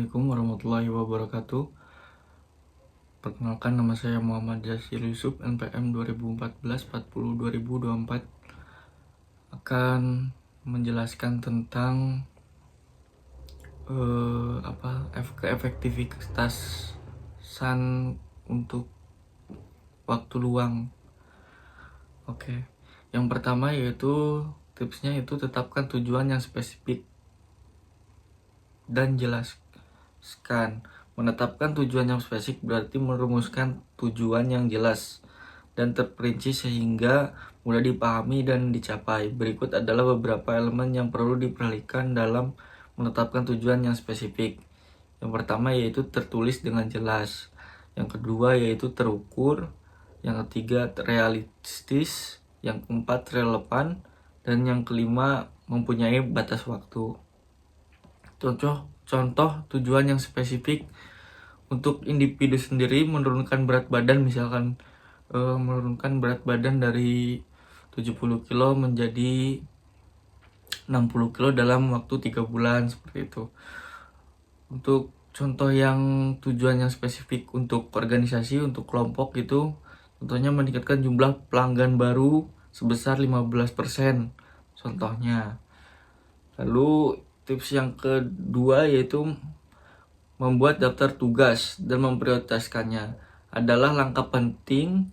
Assalamualaikum warahmatullahi wabarakatuh. Perkenalkan, nama saya Muhammad Jasir Yusuf, NPM 2014-40-2024. Akan menjelaskan tentang keefektivitasan untuk waktu luang. Oke. Yang pertama yaitu tipsnya itu tetapkan tujuan yang spesifik dan jelaskan. Menetapkan tujuan yang spesifik berarti merumuskan tujuan yang jelas dan terperinci sehingga mudah dipahami dan dicapai. Berikut adalah beberapa elemen yang perlu diperhatikan dalam menetapkan tujuan yang spesifik. Yang pertama yaitu tertulis dengan jelas. Yang kedua yaitu terukur. Yang ketiga realistis. Yang keempat relevan. Dan yang kelima mempunyai batas waktu. Contoh tujuan yang spesifik untuk individu sendiri: menurunkan berat badan, misalkan menurunkan berat badan dari 70 kilo menjadi 60 kilo dalam waktu 3 bulan, seperti itu. Untuk contoh yang tujuan yang spesifik untuk organisasi, untuk kelompok itu, contohnya meningkatkan jumlah pelanggan baru sebesar 15%, contohnya. Lalu tips yang kedua yaitu membuat daftar tugas dan memprioritaskannya adalah langkah penting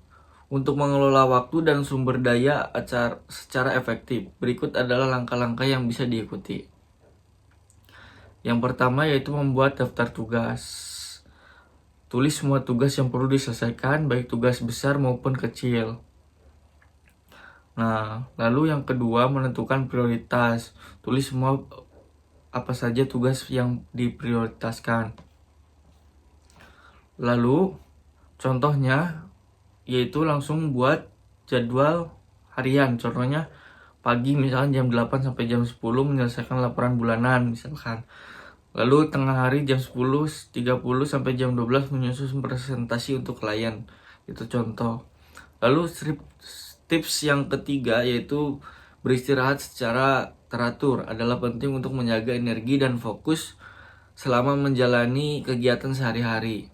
untuk mengelola waktu dan sumber daya secara efektif. Berikut adalah langkah-langkah yang bisa diikuti. Yang pertama yaitu membuat daftar tugas. Tulis semua tugas yang perlu diselesaikan, baik tugas besar maupun kecil. Nah, lalu yang kedua menentukan prioritas. Tulis semua apa saja tugas yang diprioritaskan. Lalu contohnya yaitu langsung buat jadwal harian. Contohnya pagi misalkan jam 8 sampai jam 10 menyelesaikan laporan bulanan misalkan. Lalu tengah hari jam 10.30 sampai jam 12 menyusun presentasi untuk klien. Itu contoh. Lalu tips yang ketiga yaitu beristirahat secara teratur adalah penting untuk menjaga energi dan fokus selama menjalani kegiatan sehari-hari.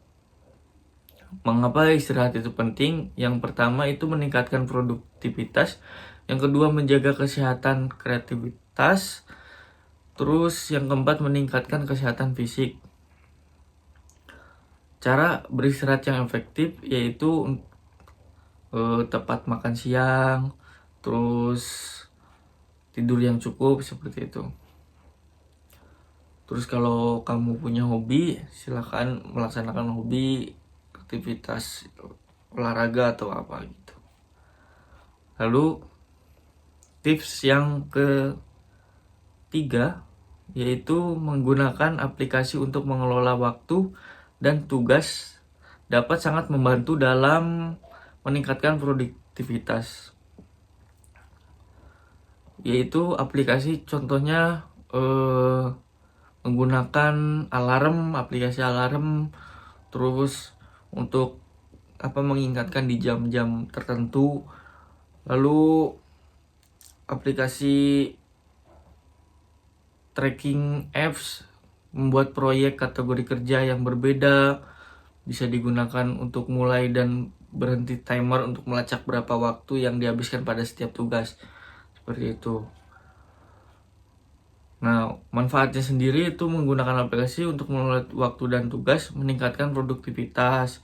Mengapa istirahat itu penting? Yang pertama itu meningkatkan produktivitas. Yang kedua menjaga kesehatan kreativitas. Terus yang keempat meningkatkan kesehatan fisik. Cara beristirahat yang efektif yaitu tepat makan siang, terus tidur yang cukup, seperti itu. Terus kalau kamu punya hobi, silakan melaksanakan hobi, aktivitas olahraga atau apa gitu. Lalu tips yang ketiga yaitu menggunakan aplikasi untuk mengelola waktu dan tugas dapat sangat membantu dalam meningkatkan produktivitas. Yaitu aplikasi contohnya menggunakan aplikasi alarm, terus untuk mengingatkan di jam-jam tertentu. Lalu aplikasi tracking apps, membuat proyek kategori kerja yang berbeda, bisa digunakan untuk mulai dan berhenti timer untuk melacak berapa waktu yang dihabiskan pada setiap tugas, seperti itu. Nah, manfaatnya sendiri itu menggunakan aplikasi untuk mengelola waktu dan tugas, meningkatkan produktivitas,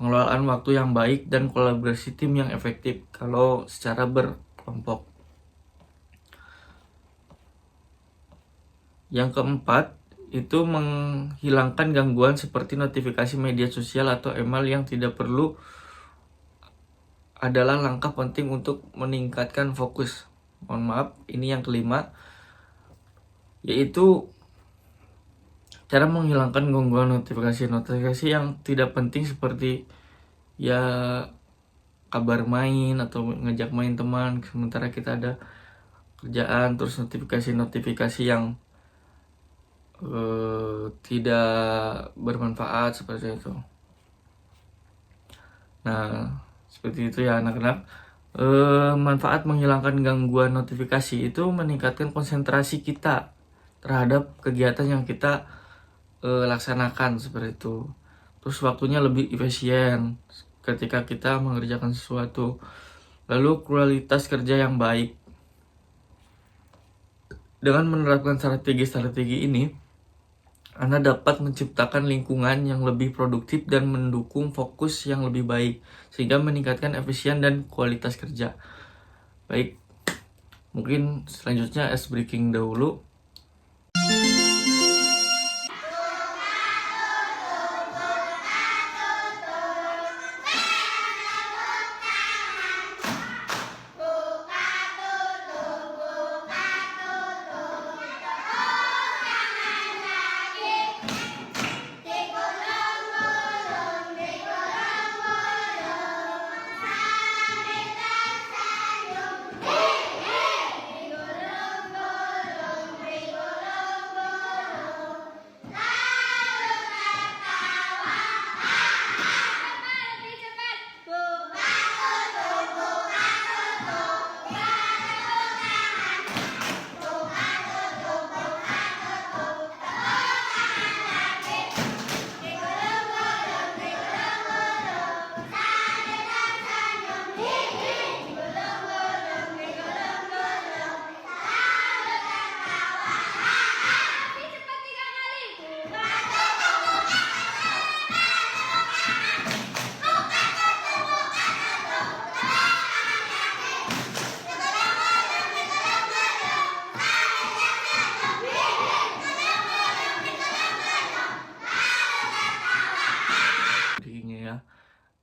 pengelolaan waktu yang baik, dan kolaborasi tim yang efektif kalau secara berkelompok. Yang keempat itu menghilangkan gangguan seperti notifikasi media sosial atau email yang tidak perlu adalah langkah penting untuk meningkatkan fokus. Mohon maaf, ini yang kelima yaitu cara menghilangkan gangguan notifikasi yang tidak penting seperti kabar main atau ngajak main teman sementara kita ada kerjaan, terus notifikasi yang tidak bermanfaat, seperti itu. Nah, seperti itu ya anak-anak. Manfaat menghilangkan gangguan notifikasi itu meningkatkan konsentrasi kita terhadap kegiatan yang kita laksanakan seperti itu. Terus waktunya lebih efisien ketika kita mengerjakan sesuatu. Lalu kualitas kerja yang baik. Dengan menerapkan strategi-strategi ini, Anda dapat menciptakan lingkungan yang lebih produktif dan mendukung fokus yang lebih baik, sehingga meningkatkan efisien dan kualitas kerja. Baik, mungkin selanjutnya ice breaking dahulu.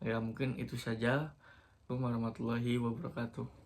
Ya, mungkin itu saja. Assalamualaikum warahmatullahi wabarakatuh.